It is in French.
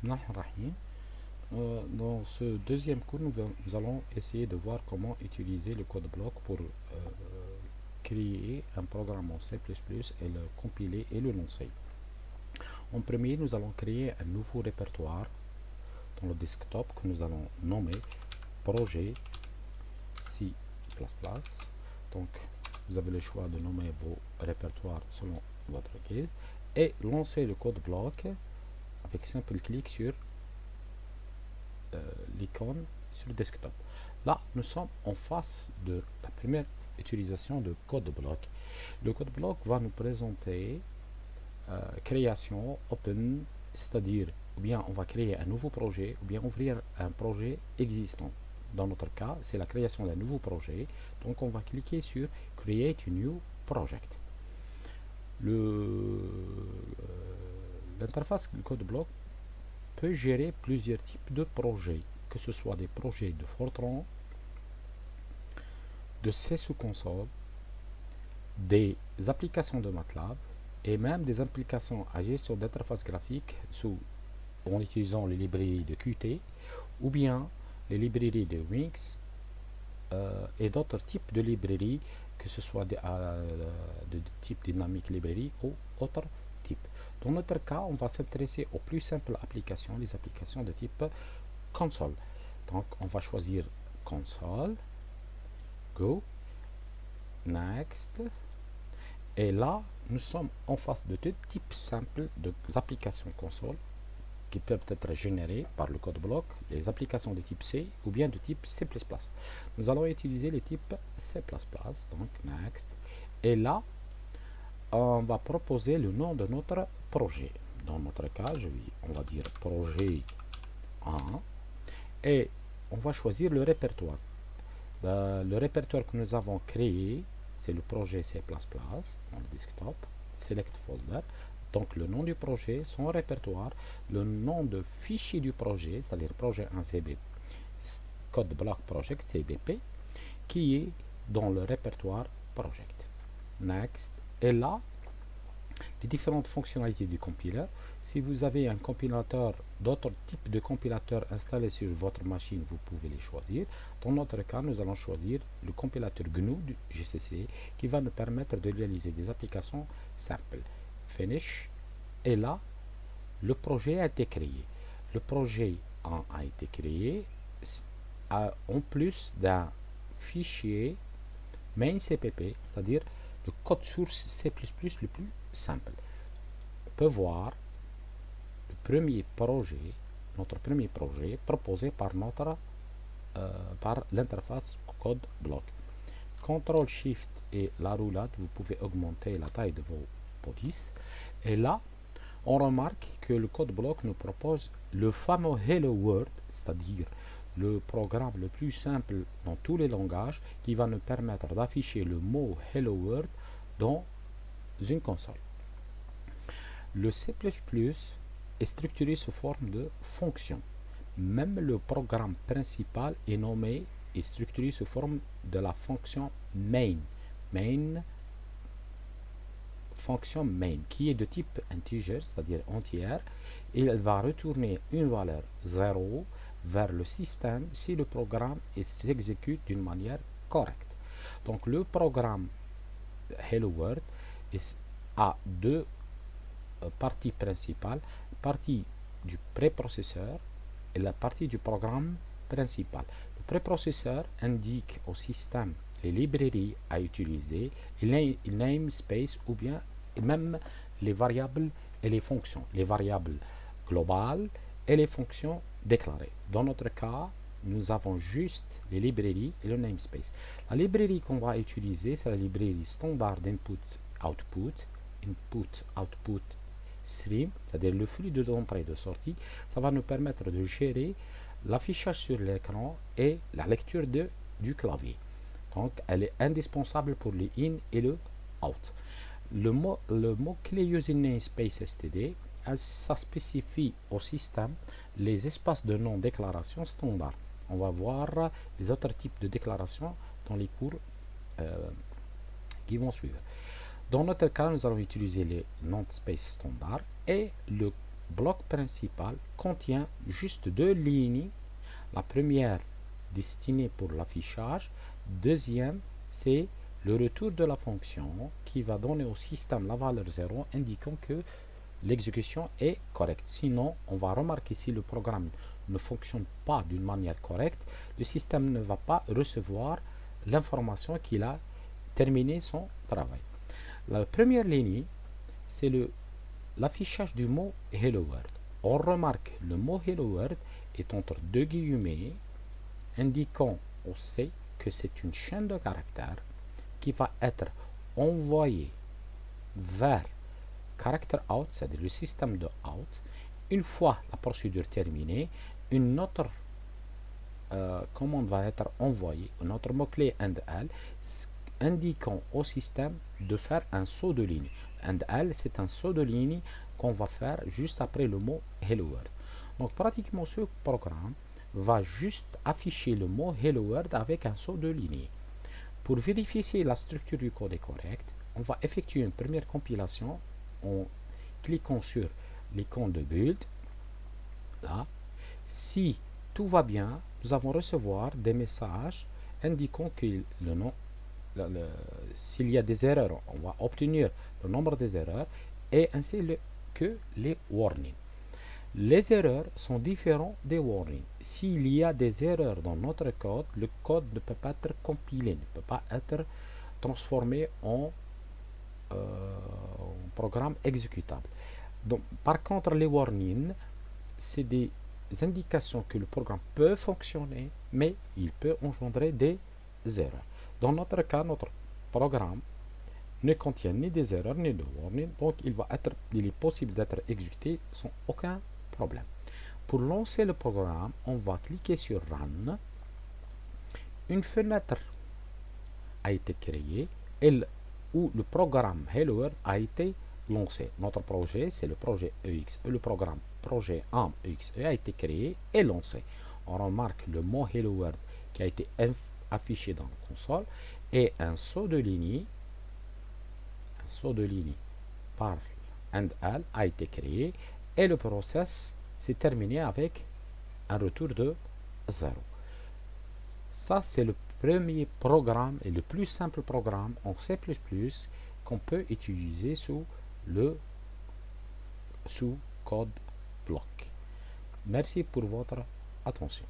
Bismillahirrahmanirrahim. Dans ce deuxième cours, nous allons essayer de voir comment utiliser le code block pour créer un programme en C++ et le compiler et le lancer. En premier, nous allons créer un nouveau répertoire dans le desktop que nous allons nommer projet C++. Donc, vous avez le choix de nommer vos répertoires selon votre case et lancer le code block avec simple clic sur l'icône sur le desktop. Là, nous sommes en face de la première utilisation de code block. Le code block va nous présenter création open, c'est-à-dire ou bien on va créer un nouveau projet ou bien ouvrir un projet existant. Dans notre cas, c'est la création d'un nouveau projet. Donc on va cliquer sur Create a New Project. L'interface du code block peut gérer plusieurs types de projets, que ce soit des projets de Fortran, de C sous console, des applications de MATLAB et même des applications à gestion d'interface graphique en utilisant les librairies de Qt ou bien les librairies de Wix et d'autres types de librairies, que ce soit de type dynamique librairie ou autres types. Dans notre cas, on va s'intéresser aux plus simples applications, les applications de type console. Donc, on va choisir console, go, next, et là, nous sommes en face de deux types simples d'applications console qui peuvent être générées par le code block, les applications de type C ou bien de type C++. Nous allons utiliser les types C++, donc next, et là, on va proposer le nom de notre projet. Dans notre cas, on va dire projet 1 et on va choisir le répertoire. Le répertoire que nous avons créé, c'est le projet C++ dans le desktop, select folder. Donc le nom du projet, son répertoire, le nom de fichier du projet, c'est-à-dire projet 1 CB, code block project CBP, qui est dans le répertoire project. Next. Et là, les différentes fonctionnalités du compilateur. Si vous avez un compilateur, d'autres types de compilateurs installés sur votre machine, vous pouvez les choisir. Dans notre cas, nous allons choisir le compilateur GNU du GCC qui va nous permettre de réaliser des applications simples. Finish. Et là, le projet a été créé. Le projet a été créé en plus d'un fichier main CPP, c'est-à-dire le code source C++ le plus simple. On peut voir le premier projet, notre premier projet proposé par l'interface code block. CTRL SHIFT et la roulade, vous pouvez augmenter la taille de vos polices. Et là, on remarque que le code block nous propose le fameux Hello World, c'est-à-dire le programme le plus simple dans tous les langages qui va nous permettre d'afficher le mot Hello World dans une console. Le C++ est structuré sous forme de fonctions. Même le programme principal est nommé et structuré sous forme de la fonction main. Fonction main qui est de type integer, c'est-à-dire entière, et elle va retourner une valeur 0 vers le système si le programme s'exécute d'une manière correcte. Donc le programme Hello World a deux parties principales, partie du préprocesseur et la partie du programme principal. Le préprocesseur indique au système les librairies à utiliser, les namespace ou bien même les variables et les fonctions, les variables globales et les fonctions déclarées. Dans notre cas, nous avons juste les librairies et le namespace. La librairie qu'on va utiliser, c'est la librairie standard input-output, input-output stream, c'est-à-dire le flux d'entrée et de sortie. Ça va nous permettre de gérer l'affichage sur l'écran et la lecture du clavier. Donc, elle est indispensable pour le in et le out. Le mot-clé using namespace std, ça spécifie au système les espaces de non-déclaration standard. On va voir les autres types de déclarations dans les cours qui vont suivre. Dans notre cas, nous allons utiliser les namespace standard et le bloc principal contient juste deux lignes. La première destinée pour l'affichage, deuxième c'est le retour de la fonction qui va donner au système la valeur 0 indiquant que l'exécution est correcte. Sinon, on va remarquer si le programme ne fonctionne pas d'une manière correcte, le système ne va pas recevoir l'information qu'il a terminé son travail. La première ligne, c'est l'affichage du mot Hello World. On remarque le mot Hello World est entre deux guillemets, indiquant au C que c'est une chaîne de caractères qui va être envoyée vers character out, c'est-à-dire le système de out. Une fois la procédure terminée, une autre commande va être envoyée, un autre mot-clé AND-L, indiquant au système de faire un saut de ligne. AND-L, c'est un saut de ligne qu'on va faire juste après le mot Hello World. Donc pratiquement ce programme va juste afficher le mot Hello World avec un saut de ligne. Pour vérifier si la structure du code est correcte, on va effectuer une première compilation en cliquant sur l'icône de build. Là, si tout va bien, nous allons recevoir des messages indiquant que le nom, s'il y a des erreurs, on va obtenir le nombre des erreurs et ainsi que les warnings. Les erreurs sont différentes des warnings. S'il y a des erreurs dans notre code, le code ne peut pas être compilé, ne peut pas être transformé en programme exécutable. Donc, par contre, les warnings, c'est des indications que le programme peut fonctionner, mais il peut engendrer des erreurs. Dans notre cas, notre programme ne contient ni des erreurs ni de warnings, donc il est possible d'être exécuté sans aucun problème. Pour lancer le programme, on va cliquer sur Run. Une fenêtre a été créée où le programme Hello World a été lancé. Notre projet, c'est le projet EXE. Le programme projet ARM EXE a été créé et lancé. On remarque le mot Hello World qui a été affiché dans la console et un saut de ligne par AND-L a été créé et le process s'est terminé avec un retour de 0. Ça, c'est le premier programme et le plus simple programme en C++ qu'on peut utiliser sous code block. Merci pour votre attention.